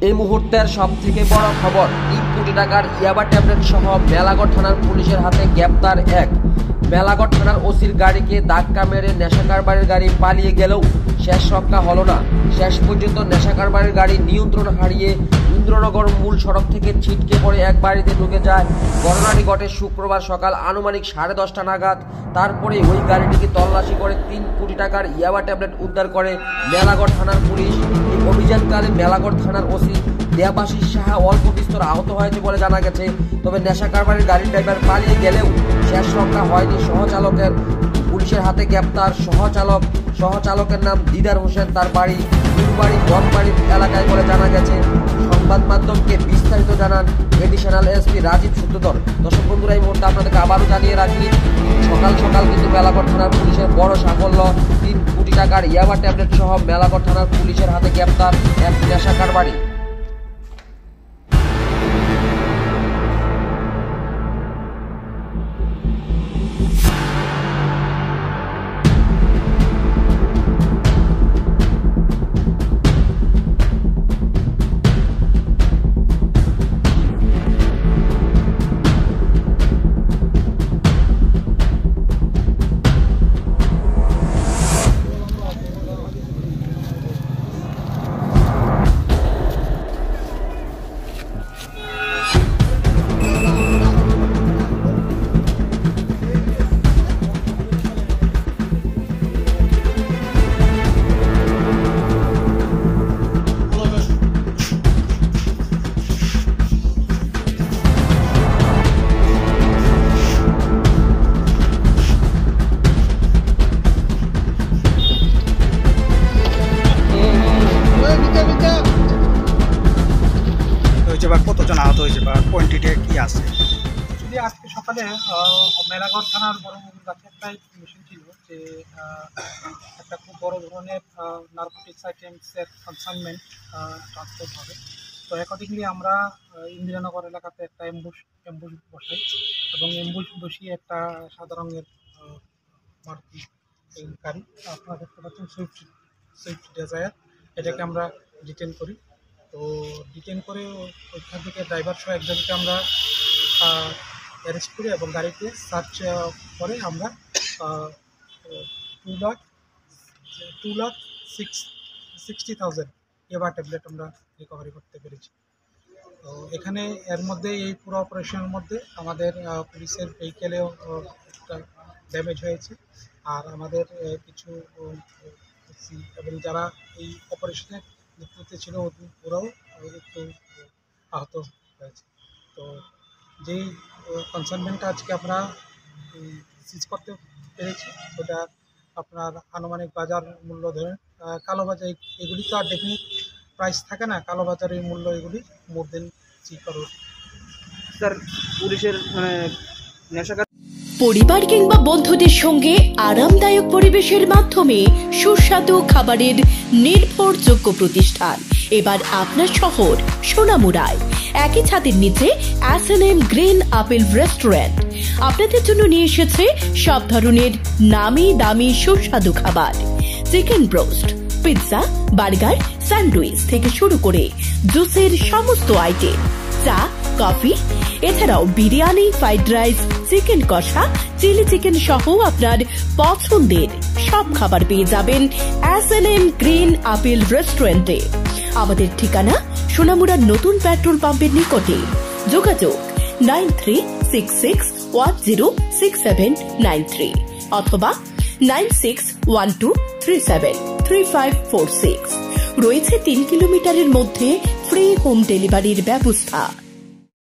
এই মুহূর্তের সবথেকে বড় খবর, 3 কোটি টাকার ইয়াবা ট্যাবলেট সহ মেলাগড় থানার পুলিশের হাতে গ্রেপ্তার এক। মেলাগড় থানার ওসির গাড়িকে ধাক্কা মেরে নেশা কারবারের গাড়ি পালিয়ে গেলেও শেষ রক্ষা হলো না। শেষ পর্যন্ত নেশা কারবারের গাড়ি নিয়ন্ত্রণ হারিয়ে ইন্দ্রনগর মূল সড়ক থেকে ছিটকে পড়ে এক বাড়িতে ঢুকে যায়। ঘটনাটি ঘটে শুক্রবার সকাল আনুমানিক 10:30 নাগাদ। তারপরে ওই গাড়িটিকে তল্লাশি করে 3 কোটি টাকার ইয়াবা ট্যাবলেট উদ্ধার করে মেলাগড় থানার পুলিশ। এই অভিযানকালে মেলাগড় থানার ওসি দেবাশিস সাহা অল্প বিস্তর আহত হয়েছে বলে জানা গেছে। তবে নেশা কারবারের গাড়ির ড্রাইভার পালিয়ে গেলেও শেষ রক্ষা হয়নি সহচালকের। পুলিশের হাতে গ্রেপ্তার সহচালকের নাম দিদার হোসেন, তার বাড়ি ফুলবাড়ি বনবাড়ি এলাকায় বলে জানা গেছে। সংবাদ মাধ্যমকে বিস্তারিত জানান এডিশনাল এসপি রাজীব সূত্রধর। দর্শক বন্ধুরা, এই মুহূর্তে আপনাদেরকে আবারও জানিয়ে রাখি, সকাল কিন্তু মেলাগড় থানার পুলিশের বড় সাফল্য। 3 কোটি টাকার ইয়াবা ট্যাবলেট সহ মেলাগড় থানার পুলিশের হাতে গ্রেপ্তার এক নেশা কারবারি। কতজন আহত হয়েছে বা কোয়ান্টিটি কি আছে? যদি আজকে সকালে মেলাগড় থানার বড় মুগুর কাছে একটা ইনফরমেশন ছিল যে একটা খুব বড় ধরনের নার্কোটিক্স আইটেমসের কনসাইনমেন্ট ট্রান্সপোর্ট হবে। তো অ্যাকর্ডিংলি আমরা ইন্দিরানগর এলাকাতে একটা অ্যাম্বুশ বসাই এবং অ্যাম্বুশ বসিয়ে একটা সাদা রঙের মারুতি গাড়ি, আপনারা দেখতে পাচ্ছেন সুইফট ডিজায়ার, এটাকে আমরা ডিটেন করি। তো ডিটেন করে ওইখান থেকে ড্রাইভার সহ একজনকে আমরা অ্যারেস্ট করি এবং গাড়িতে সার্চ করে আমরা 2,60,000 ইয়াবা ট্যাবলেট আমরা রিকভারি করতে পেরেছি। তো এখানে এর মধ্যে এই পুরো অপারেশনের মধ্যে আমাদের পুলিশের ভেহিকেলেও একটা ড্যামেজ হয়েছে, আর আমাদের কিছু এবং যারা এই অপারেশনের নেতৃত্বে ছিল ওরাও একটু আহত হয়েছে। তো যেই কনসাইনমেন্টটা আজকে আমরা সিজ করতে পেরেছি ওটা আপনার আনুমানিক বাজার মূল্য ধরেন, কালোবাজার এগুলি তো আর ডেফিনিট প্রাইস থাকে না, কালোবাজারের মূল্য এগুলি মোর দেন 3 করোড়। স্যার, পুলিশের নেশা পরিবার কিংবা বন্ধুদের সঙ্গে আরামদায়ক পরিবেশের মাধ্যমে সুস্বাদু খাবারের নির্ভরযোগ্য প্রতিষ্ঠান এবার আপনার শহর সোনামুড়ায়। একই ছাদের নিচে S&M গ্রিন আপেল রেস্টুরেন্ট আপনাদের জন্য নিয়ে এসেছে সব ধরনের নামি দামি সুস্বাদু খাবার। Chicken broast, pizza, burger, sandwich থেকে শুরু করে জুসের সমস্ত আইটেম, চা, কফি, এছাড়াও বিরিয়ানি, ফ্রাইড রাইস, চিকেন কষা, চিলি চিকেন সহ আপনার পছন্দের সব খাবার পেয়ে যাবেন S&M গ্রিন আপেল রেস্টুরেন্টে। আমাদের ঠিকানা সোনামুড়ার নতুন পেট্রোল পাম্পের নিকটে। যোগাযোগ 9366106793 অথবা 9612373546। রয়েছে 3 কিলোমিটারের মধ্যে ফ্রি হোম ডেলিভারির ব্যবস্থা।